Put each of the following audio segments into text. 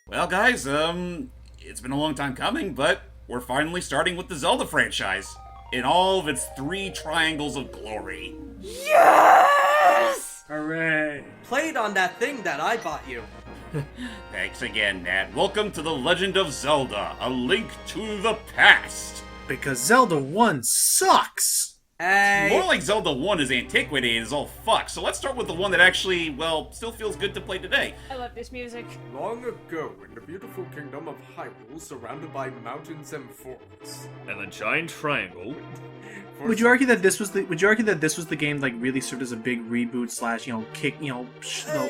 Well, guys, it's been a long time coming, but we're finally starting with the Zelda franchise in all of its 3 triangles of glory. Yes! Hooray! Played on that thing that I bought you. Thanks again, Nat. Welcome to The Legend of Zelda, A Link to the Past. Because Zelda 1 sucks! Hey. More like Zelda 1 is antiquated and is all fucked, so let's start with the one that actually, well, still feels good to play today. I love this music. Long ago, in the beautiful kingdom of Hyrule, surrounded by mountains and forests, And a giant triangle. Would you argue that this was the game like really served as a big reboot slash kick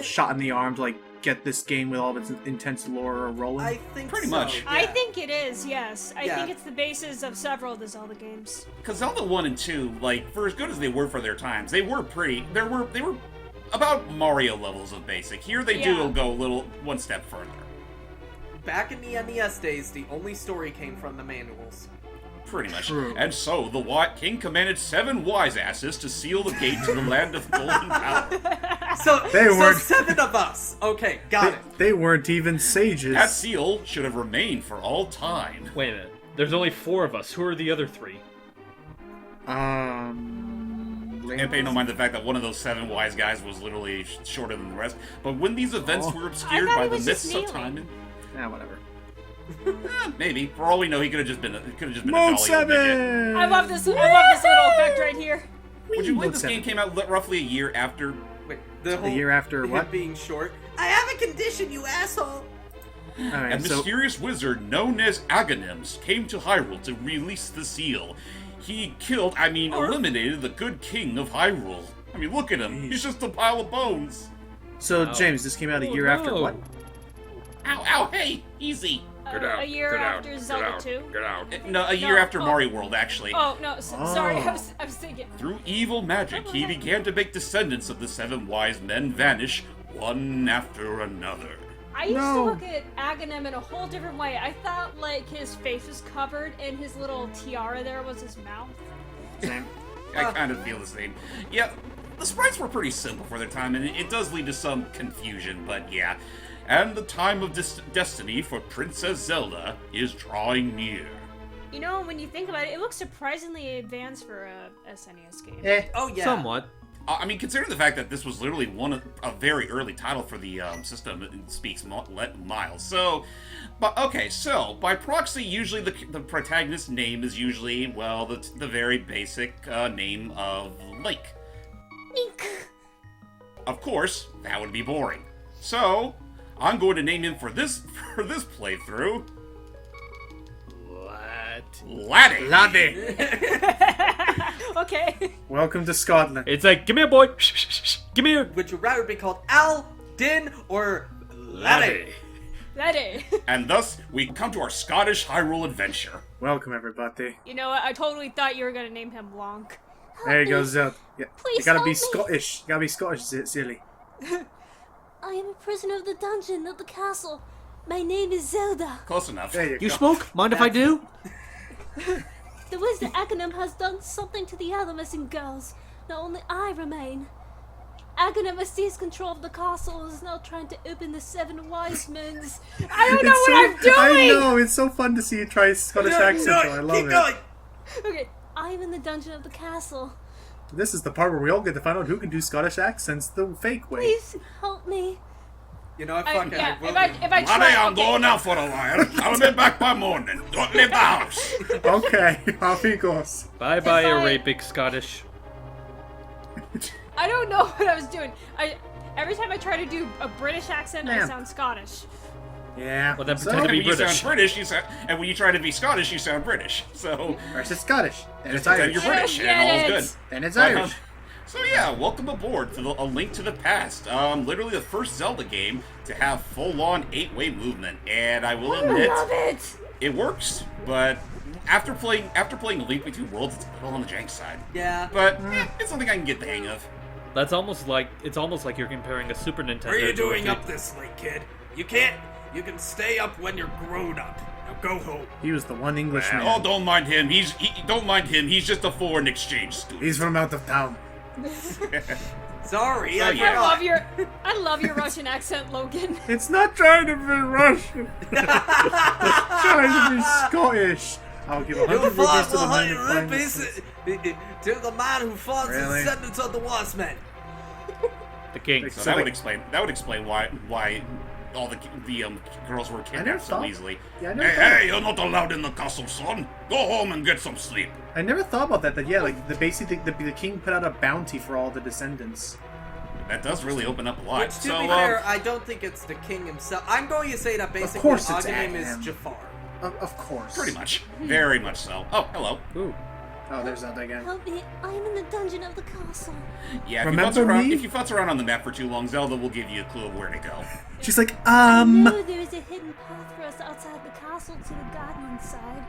shot in the arm to like get this game with all of its intense lore rolling? I think Pretty so, much. I yeah. think it is, yes. I Yeah. think it's the basis of several of the Zelda games. Because Zelda 1 and 2, like, for as good as they were for their times, they were about Mario levels of basic. Here they Yeah. do go a little one step further. Back in the NES days, the only story came from the manuals. Pretty much. True. And so, the king commanded 7 wise asses to seal the gate to the land of Golden Power. So, They weren't- 7 of us. Okay, got it. They weren't even sages. That seal should have remained for all time. Wait a minute. There's only 4 of us. Who are the other 3? And pay no mind the fact that one of those 7 wise guys was literally shorter than the rest. But when these events were obscured I thought by he the was just mists of kneeling. time, Whatever. maybe. For all we know, he could have just been a Mode jolly old midget. 7! I love this little effect right here. Would you believe Mode this 7. game came out roughly a year after? Wait, the whole year after him what? being short. I have a condition, you asshole. Alright, A so mysterious wizard known as Aghanems came to Hyrule to release the seal. He eliminated the good king of Hyrule. I mean, look at him. He's just a pile of bones. James, this came out a year after what? Ow, ow, hey, easy. A year after Zelda 2. Get out. No, a year No, after Mario World, actually. Oh, no, sorry, Oh. I was thinking. Through evil magic, he began to make descendants of the 7 wise men vanish, one after another. I used to No. look at Aghanim in a whole different way. I thought, like, his face was covered and his little tiara there was his mouth. Same. I kind of feel the same. Yeah, the sprites were pretty simple for their time, and it does lead to some confusion, but yeah. And the time of destiny for Princess Zelda is drawing near. You know, when you think about it, it looks surprisingly advanced for a SNES game. Oh, yeah. Somewhat. I mean, considering the fact that this was literally a very early title for the system, it speaks miles. So, so by proxy, usually the protagonist's name is usually, well, the very basic name of Link. Of course, that would be boring. So, I'm going to name him for this playthrough. What? Laddie. Okay. Welcome to Scotland. It's like, give me a boy. Give me a Would you rather be called Al, Din, or Laddie? That is. And thus, we come to our Scottish Hyrule adventure. Welcome, everybody. You know what? I totally thought you were gonna name him Lonk. There you go, Zelda. Yeah, you Please gotta help be me. Scottish. You gotta be Scottish, silly. I am a prisoner of the dungeon of the castle. My name is Zelda. Close enough. There you You go. smoke? Mind if I do? The wizard Aghanim has done something to the other missing girls. Now only I remain. Aghanim has seized control of the castle and is now trying to open the 7 wise men's. I don't know It's what I'm doing! I know, it's so fun to see you try Scottish accent, though. I love keep it. going. Okay. I'm in the dungeon of the castle. This is the part where we all get to find out who can do Scottish accents the fake way. Please help me. You know what? Fuck it. Yeah, I will. if I try, Laddie, I'm okay. going out for a while. I'll be back by morning. Don't leave the house. Okay, off he goes. Bye bye, If I- Arabic Scottish. I don't know what I was doing. Every time I try to do a British accent, I Ma'am. sound Scottish. Yeah. Well, then so, pretend to And be when you British. sound British, and when you try to be Scottish, you sound British. So, Or it's Scottish. And it's pretend Irish. you're I don't British, get and all's it. good. And it's But, Irish. So yeah, welcome aboard to A Link to the Past. Literally the first Zelda game to have full-on 8-way movement, and I will admit, Love it. it works. But after playing A Link Between Worlds, it's a little on the jank side. Yeah. But it's something I can get the hang of. It's almost like you're comparing a Super Nintendo. What are you to a doing big- up this late, kid? You can't. You can stay up when you're grown up. Now go home. He was the one Englishman. Oh, don't mind him. Don't mind him. He's just a foreign exchange student. He's from out of town. Sorry, So, I yeah. I love your Russian accent, Logan. It's not trying to be Russian. It's trying to be Scottish. I'll give 100 You rupees fought to for the man who 100 finds rupees to the man who fought Really? the sentence of the Watchmen. The king. Like, So So that they- would explain why all the girls were never kidnapped so thought- easily. Yeah, I Hey, never thought- hey, you're not allowed in the castle, son. Go home and get some sleep. I never thought about that. That yeah, like the king put out a bounty for all the descendants. That does really open up a lot. Which, to so, be fair, I don't think it's the king himself. I'm going to say that basically course it's Aghanim is Aghanim. Jafar. Of course. pretty much, very much so. Oh, hello. Ooh. Oh, there's that again. Help me, I am in the dungeon of the castle. Yeah, Remember me? if you futz around on the map for too long, Zelda will give you a clue of where to go. She's like, I know there is a hidden path for us outside the castle to the garden inside.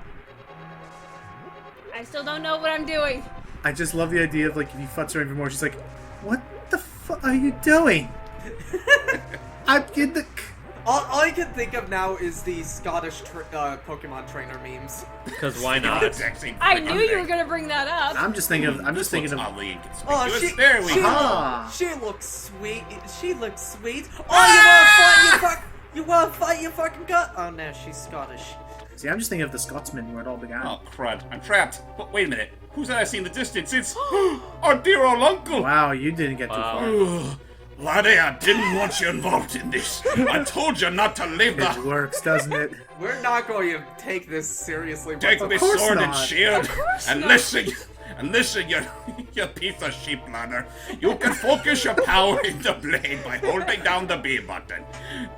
I still don't know what I'm doing. I just love the idea of like if you futz her even more, she's like, what the fuck are you doing? I'm in the. All I can think of now is the Scottish Pokemon trainer memes. Because why The not? exact same I freaking knew you thing. were gonna bring that up. I'm just thinking of. I'm This just thinking looks of. oddly Oh, inconspicuous. There we go. Ah. she looks sweet. She looks sweet. Oh, you wanna fight your fucking gut? Oh no, she's Scottish. See, I'm just thinking of the Scotsman where it all began. Oh, crud. I'm trapped. But wait a minute. Who's that I see in the distance? It's our dear old uncle. Wow, you didn't get too Wow. far. Ugh. Laddie, I didn't want you involved in this. I told you not to leave It the... works, doesn't it? We're not going to take this seriously. Take Of this course sword and not. shield. And not. listen, you piece of sheep ladder. You can focus your power in the blade by holding down the B button.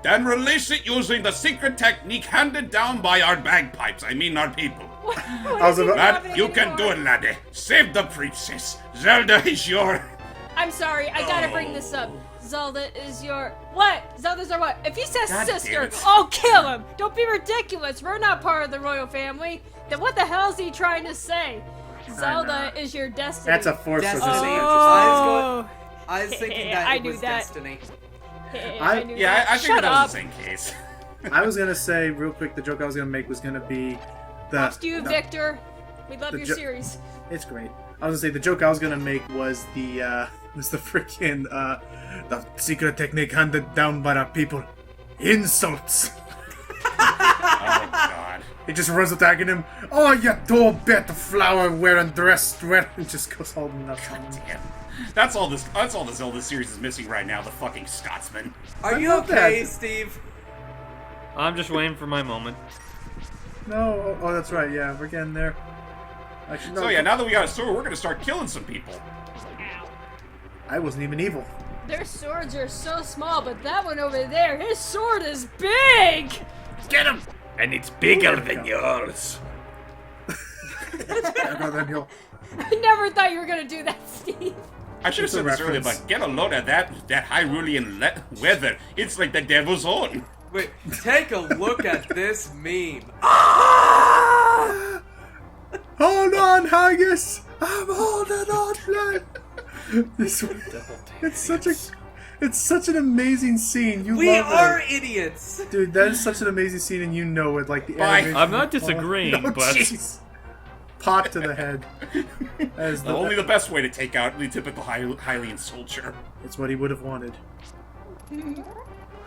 Then release it using the secret technique handed down by our bagpipes. I mean our people. I was about. Lad, you can do it, laddie. Save the princess. Zelda is your... I'm sorry, I gotta bring this up. Zelda is your what? Zelda's our what? If he says God damn sister, it. I'll kill him. Don't be ridiculous. We're not part of the royal family. Then what the hell is he trying to say? Zelda is your destiny. That's a force of Destiny. disadvantage. Oh. I was thinking that I it knew was that. Destiny. I knew Yeah, that. I figured Shut that up. was the same case. I was gonna say real quick. The joke I was gonna make was gonna be the. Props to you, the- Victor. We love the your jo- series. It's great. I was gonna say the joke I was gonna make was the freaking the secret technique handed down by our people. Insults. Oh, God. He just runs attacking him. Oh, you two-bit flower-wearing dress, and just goes all nuts on him. Damn. That's all the Zelda series is missing right now, the fucking Scotsman. Are you not okay, bad. Steve? I'm just waiting for my moment. No, oh, that's right. Yeah, we're getting there. Actually, no, So yeah, now that we got a sword, we're gonna start killing some people. I wasn't even evil. Their swords are so small, but that one over there, his sword is big! Get him! And it's bigger than yours. I never thought you were gonna do that, Steve. I should have It's a said this earlier, reference. but get a load of that Hyrulean weather. It's like the devil's own. Wait, take a look at this meme. Hold on, Haggis! I'm holding on, lad. This it's such an amazing scene. You We love are it, idiots. dude. That is such an amazing scene, and you know it. Like the Bye. animation. I'm not disagreeing, Oh, but- jeez. Pot to the head. As the, Only the best way to take out the typical Hylian soldier. It's what he would have wanted. And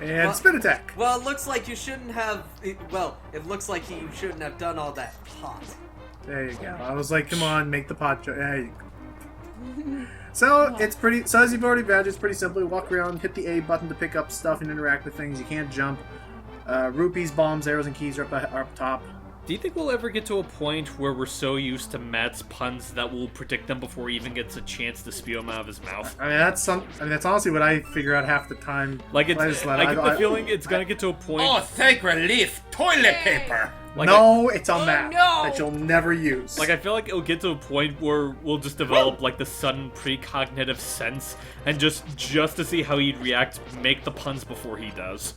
Well- spin attack. Well, it looks like you shouldn't have. Well, it looks like you shouldn't have done all that pot. There you go. I was like, come on, make the pot. There you go. So it's pretty. So as you've already badged, it's pretty simple. You walk around, hit the A button to pick up stuff and interact with things. You can't jump. Rupees, bombs, arrows, and keys are up top. Do you think we'll ever get to a point where we're so used to Matt's puns that we'll predict them before he even gets a chance to spew them out of his mouth? I mean, that's honestly what I figure out half the time. Like I it's, just let- I get the I- feeling it's gonna get to a point. Oh, thank relief! Toilet paper! Like no, it's a map no. that you'll never use. I feel like it'll get to a point where we'll just develop like the sudden precognitive sense, and just to see how he'd react, make the puns before he does.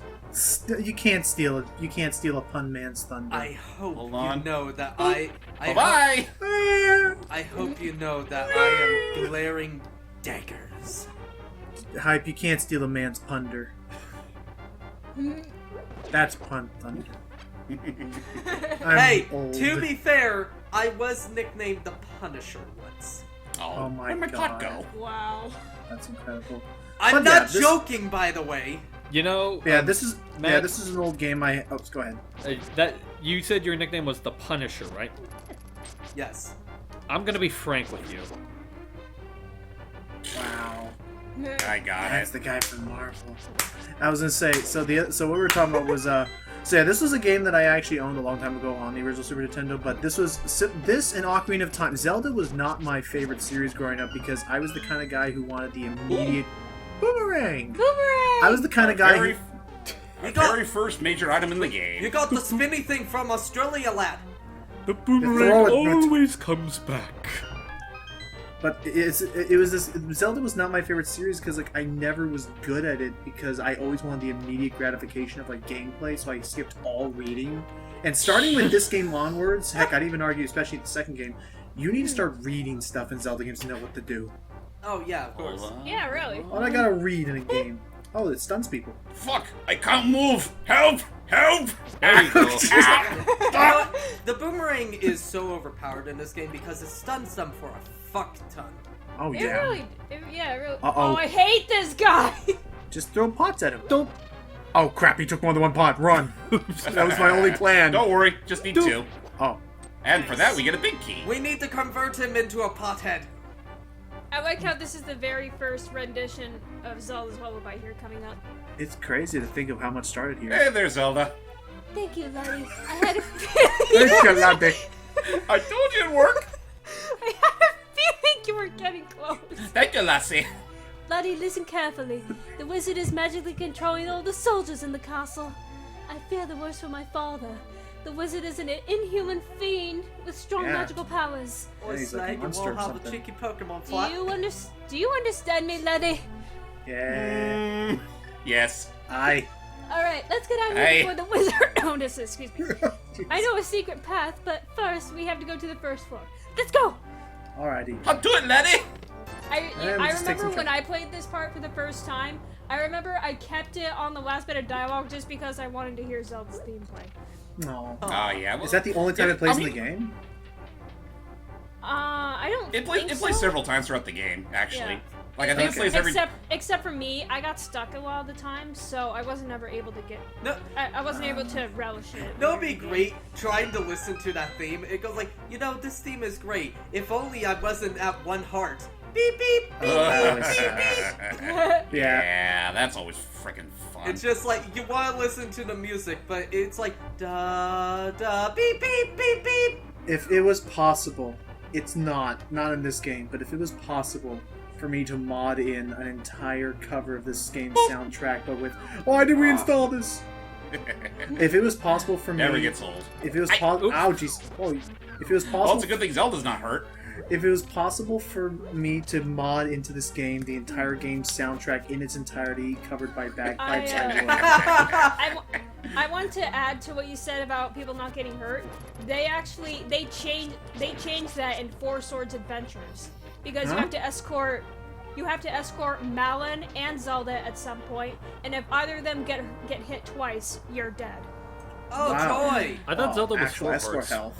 You can't steal it. You can't steal a pun man's thunder. I hope Hold you on. know that I Bye-bye! I hope you know that I am glaring daggers. Hype, you can't steal a man's punder. That's pun thunder. I'm Hey, old. to be fair, I was nicknamed the Punisher once. Oh, Oh my where'd my pot God. go? Wow. That's incredible. I'm But not yeah, this- joking, by the way. You know, Yeah, this is Matt- this is an old game. Go ahead. that you said your nickname was the Punisher, right? Yes. I'm gonna be frank with you. Wow. I got That's it. the guy from Marvel. I was gonna say, so what we were talking about was so yeah, this was a game that I actually owned a long time ago on the original Super Nintendo, but this and Ocarina of Time. Zelda was not my favorite series growing up because I was the kind of guy who wanted the immediate boomerang. Boomerang! I was the kind of guy Very, who the very first major item in the game. You got the spinny thing from Australia, lad. The throw boomerang it, but- always comes back. But it was this Zelda was not my favorite series because like I never was good at it because I always wanted the immediate gratification of like gameplay, so I skipped all reading. And starting with this game onwards, heck, I'd even argue, especially the second game, you need to start reading stuff in Zelda games to know what to do. Oh yeah, of course. Hold on. Yeah, really. What I gotta read in a game? Oh, it stuns people. Fuck! I can't move! Help! Help! There you go. You know what? The boomerang is so overpowered in this game because it stuns them for a fuck ton. Oh It yeah. really, really. Uh-oh. Oh, I hate this guy. Just throw pots at him. Don't. Oh crap! He took more than one pot. Run. That was my only plan. Don't worry, just need two. Oh. And for that, we get a big key. We need to convert him into a pothead. I like how this is the very first rendition of Zelda's Lullaby here coming up. It's crazy to think of how much started here. Hey there, Zelda. Thank you, Letty. I had a Thank you, Latte. I told you it'd work. I had a feeling you were getting close. Thank you, Lassie. Letty, listen carefully. The wizard is magically controlling all the soldiers in the castle. I fear the worst for my father. The wizard is an inhuman fiend with strong Yeah. magical powers. Or he's like a Slag, you monster will or have a something. cheeky Pokemon Do flat. you understand me, Letty? Yeah. Yes. Aye. Alright, let's get out of Hey. here before the wizard notices. Excuse me. I know a secret path, but first we have to go to the first floor. Let's go! Alrighty. I'll do it, Letty. Yeah, we I just take remember some when time. I played this part for the first time, I remember I kept it on the last bit of dialogue just because I wanted to hear Zelda's theme play. No. Oh, yeah. Well, Is that the only time yeah, it plays I in mean, the game? I don't It think plays so. several times throughout the game, actually. Yeah. Like, I think it plays every... Except for me, I got stuck a lot of the time, so I wasn't ever able to get. No, I wasn't able to relish it. no, it'd be great trying to listen to that theme. It goes like, you know, this theme is great. If only I wasn't at one heart. Beep beep beep. Yeah. Yeah, that's always freaking fun. It's just like you want to listen to the music, but it's like da da beep beep beep beep. If it was possible, it's not in this game, but if it was possible for me to mod in an entire cover of this game's soundtrack, but with why did we install this? If it was possible for me, Never gets old. if it was Oops. possible, oh jeez, oh, if it was Well, possible, it's a good thing Zelda's not hurt. if it was possible for me to mod into this game the entire game's soundtrack in its entirety, covered by bagpipes, I would. I want to add to what you said about people not getting hurt. They changed that in Four Swords Adventures because Huh? you have to escort Malon and Zelda at some point, and if either of them get hit twice, you're dead. Oh, Wow. joy! I thought Zelda was actual four escort parts. health.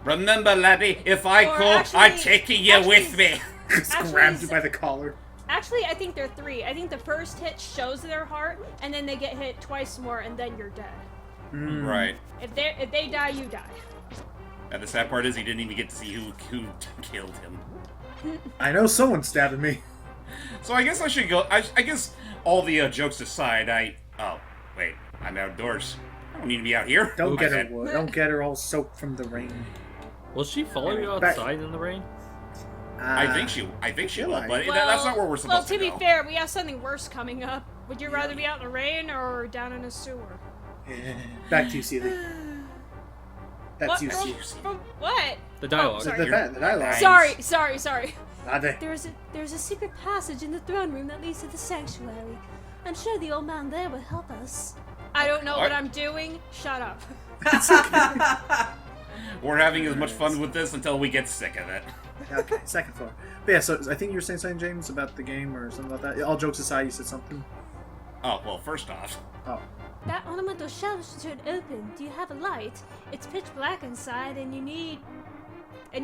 Remember, laddie, if I Or call, actually- I'm taking you with me. Just Actually, grabbed you by the collar. Actually, I think they're three. I think the first hit shows their heart, and then they get hit twice more, and then you're dead. Right. If they die, you die. And the sad part is he didn't even get to see who killed him. I know someone's stabbing me. So I guess I should go. I guess all the jokes aside, oh wait, I'm outdoors. I don't need to be out here. Don't My get her bad. wood. Don't get her all soaked from the rain. Will she follow you Back- outside in the rain? I think she feel will, like- but that's not where we're supposed Well, to be go. fair, we have something worse coming up. Would you rather be out in the rain or down in a sewer? Back to you, Seely. That's What? you, From, Seely. from what? The dialogue. Oh, sorry. The dialogue. Sorry. Nade. There's a secret passage in the throne room that leads to the sanctuary. I'm sure the old man there will help us. I don't know What? what I'm doing. Shut up. We're having as much fun with this until we get sick of it. Okay, second floor. But yeah, so I think you were saying something, James, about the game or something about that. All jokes aside, you said something. Oh well, first off, Oh, That ornamental shelf should open. Do you have a light? It's pitch black inside, and you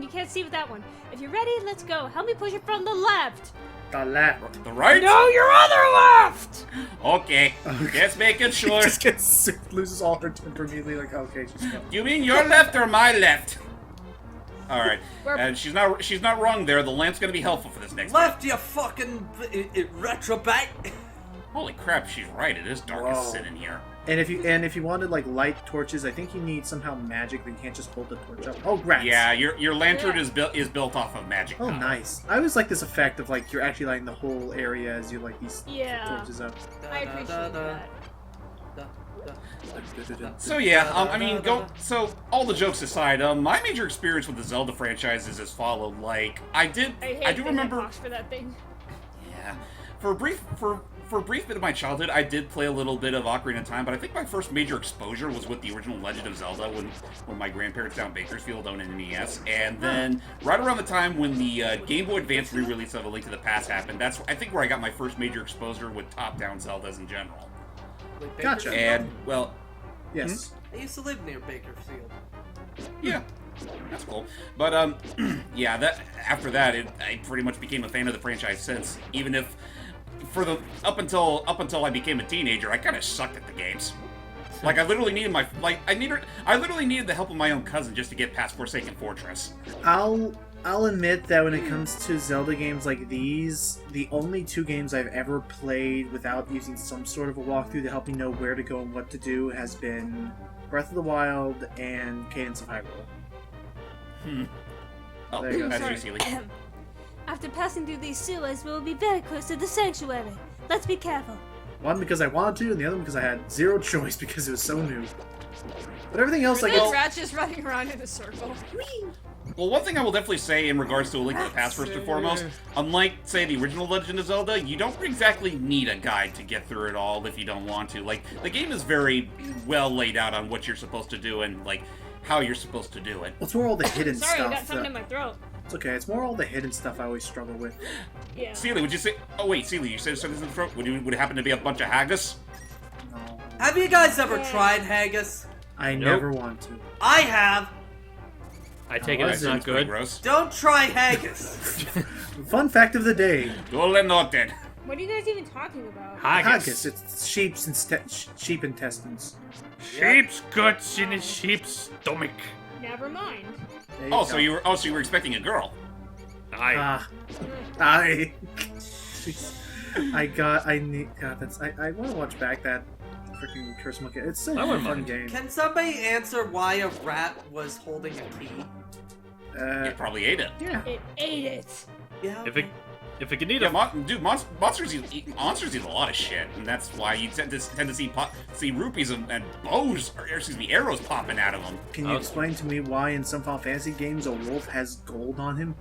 can't see with that one. If you're ready, let's go. Help me push it from the left. The left. The right? No, your other left! Okay. Just making sure. Just gets loses all her temper immediately. Like, okay, just go. You mean your left or my left? All right. We're- And she's not wrong there. The lamp's gonna be helpful for this next. Left, you fucking retrobite. Holy crap, she's right. It is dark as Whoa. sin in here. And if you wanted like light torches, I think you need somehow magic. But you can't just hold the torch up. Oh, rats. Yeah, your lantern Yeah. is built off of magic. Oh, power. nice. I always like this effect of like you're actually lighting the whole area as you like these Yeah. torches up. I appreciate that. So yeah, I mean, so all the jokes aside, my major experience with the Zelda franchise is as followed. Like, I do the remember. hitbox for that thing. Yeah, for a brief bit of my childhood, I did play a little bit of Ocarina of Time, but I think my first major exposure was with the original Legend of Zelda when my grandparents down in Bakersfield owned an NES, and then right around the time when the Game Boy Advance re-release of A Link to the Past happened, that's I think where I got my first major exposure with top-down Zeldas in general. Gotcha. And well, Yes. I used to live near Bakersfield. yeah, that's cool. But yeah, that after that, I pretty much became a fan of the franchise since. Even if up until I became a teenager, I kind of sucked at the games. Like I literally needed I literally needed the help of my own cousin just to get past Forsaken Fortress. I'll admit that when it comes to Zelda games like these, the only two games I've ever played without using some sort of a walkthrough to help me know where to go and what to do has been Breath of the Wild and Cadence of Hyrule. Oh, There you go. that's Sorry. you, Seely. After passing through these sewers, we will be very close to the sanctuary. Let's be careful. One because I wanted to, and the other because I had zero choice because it was so new. But everything else, like, Those it's, rats just running around in a circle. Well, one thing I will definitely say in regards to A Link to the Past, first and foremost, unlike, say, the original Legend of Zelda, you don't exactly need a guide to get through it all if you don't want to. Like, the game is very well laid out on what you're supposed to do and, like, how you're supposed to do it. it's more all the hidden Sorry, I got stuff. something in my throat. It's okay. It's more all the hidden stuff I always struggle with. Yeah. Seely, would you say... Oh, wait, Seely, you said something in the throat? Would it happen to be a bunch of haggis? No, Have you guys ever Yeah. tried haggis? I Nope. never want to. I have. I take Oh, it I it's see. not good. Gross. Don't try haggis. Fun fact of the day: Dole noted. What are you guys even talking about? haggis. It's sheep intestines. Sheep's guts in a sheep's stomach. Never mind. There Oh, go. so you were expecting a girl. Aye. I need. God, I want to watch back that freaking Curse Monkey. It's still I a wouldn't fun mind. game. Can somebody answer why a rat was holding a key? You probably ate it. Yeah. It ate it. Yeah. If it can eat Yeah, a monsters eat a lot of shit, and that's why you tend to see rupees and bows, or excuse me, arrows popping out of them. Can you explain to me why in some Final Fantasy games a wolf has gold on him?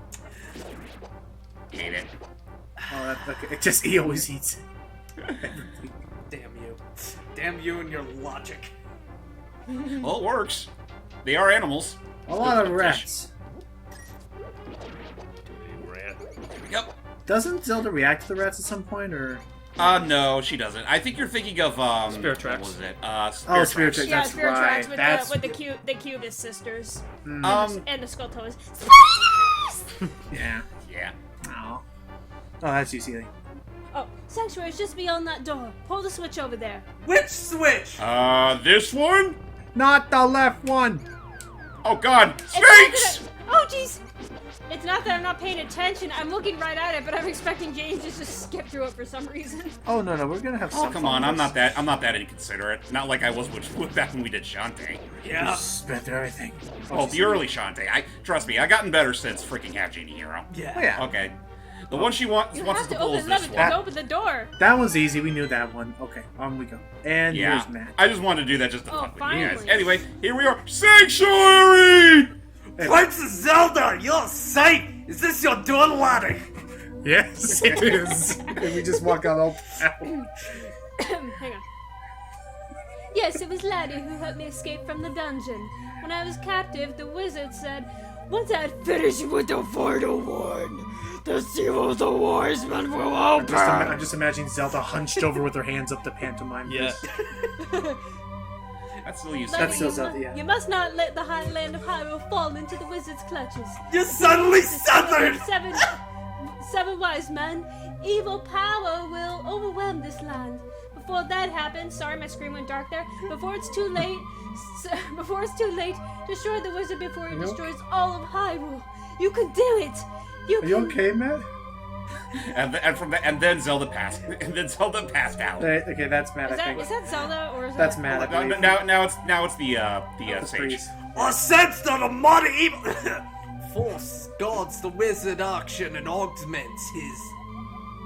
Ate it. Oh, that, okay. It just he always eats it. Damn you. Damn you and your logic. Well, it works. They are animals. A lot of Fish. rats. Yep. Doesn't Zelda react to the rats at some point, or? No, she doesn't. I think you're thinking of Spirit What Tracks. was it? Oh, Spirit Tracks. Yeah, That's Spirit right. Tracks That's with the Cubist sisters Um. and the Skull Toes. yeah. Yeah. Oh, that's you, Seely. Oh, sanctuary's just beyond that door. Pull the switch over there. Which switch? This one? Not the left one. Oh God, It's not that snakes! Oh jeez! It's not that I'm not paying attention. I'm looking right at it, but I'm expecting James to just skip through it for some reason. Oh no, we're gonna have Oh some. come fun on, with I'm this. not that inconsiderate. Not like I was back when we did Shantae. Yeah. Spent everything. Oh, the early Shantae. Trust me, I gotten better since freaking Half Genie Hero. Yeah. Oh, yeah. Okay. The one she wants You us have to to pull is open, this one. open the door. That one's easy. We knew that one. Okay, on we go. And Yeah. here's Matt. I just wanted to do that just to Oh, fuck with you guys. finally. Anyway, here we are. Sanctuary! Princess Zelda, you're safe! Is this your door ladder? Yes, it is. And we just walk out all out. Hang on. Yes, it was Laddie who helped me escape from the dungeon. When I was captive, the wizard said, once I'd finished with the final one, the seal of the wise men will open. I'm just imagining Zelda hunched over with her hands up to pantomime. Yeah. That's still you. That's still you, Zelda, yeah. you must not let the high land of Hyrule fall into the wizard's clutches. You suddenly The seal of southern! Seven wise men evil power will overwhelm this land. Before that happens, sorry my screen went dark there, before it's too late, destroy the wizard before he destroys all of Hyrule. You can do it! Are you okay, Matt? And then Zelda passed. And then Zelda passed out. Okay, that's Matt. Is that Zelda or is That's that? Matt. I believe. Now it's the sage. priest. I sense that a mighty evil force guards the wizard action and augments his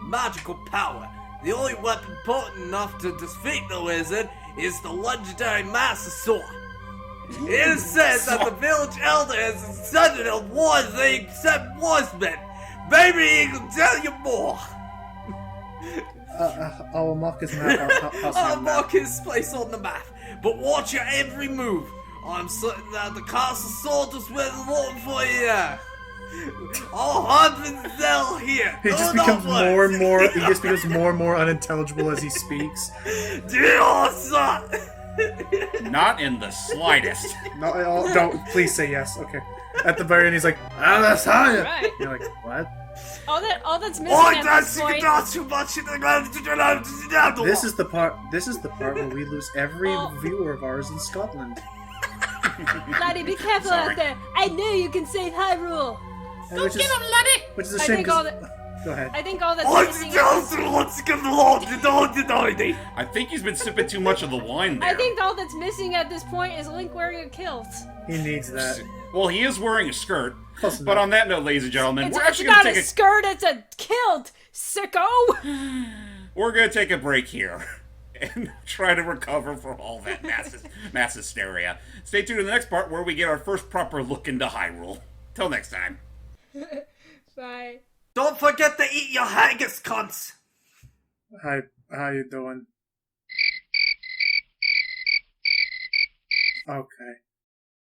magical power. The only weapon potent enough to defeat the wizard is the legendary Master Sword. It is said that the village elder has ascended a war thing except Warsman. Maybe he can tell you more. I'll mark his map. I'll mark his place on the map, but watch your every move. I'm certain that the castle soldiers will look for you. I'll hunt for Zell here. He just becomes more and more. He just becomes more and more unintelligible as he speaks. Dear son. Not in the slightest. No, don't. Please say yes. Okay. At the very end, he's like, that's how you. Right. You're like, what? All that's missing at this point. This is the part. This is the part where we lose every Oh. viewer of ours in Scotland. Laddie, be careful Sorry. out there. I know you can save Hyrule. And which is, which is a I shame. think all 'cause- that- Go ahead. I think all that's missing. I think he's been sipping too much of the wine there. I think all that's missing at this point is Link wearing a kilt. He needs that. Well, he is wearing a skirt. Close But enough. on that note, ladies and gentlemen, It's, we're it's actually going not to a take skirt, it's a kilt, sicko! we're going to take a break here and try to recover from all that mass hysteria. Stay tuned in the next part where we get our first proper look into Hyrule. Till next time. Bye. Don't forget to eat your haggis, cunts. Hi, how you doing? Okay.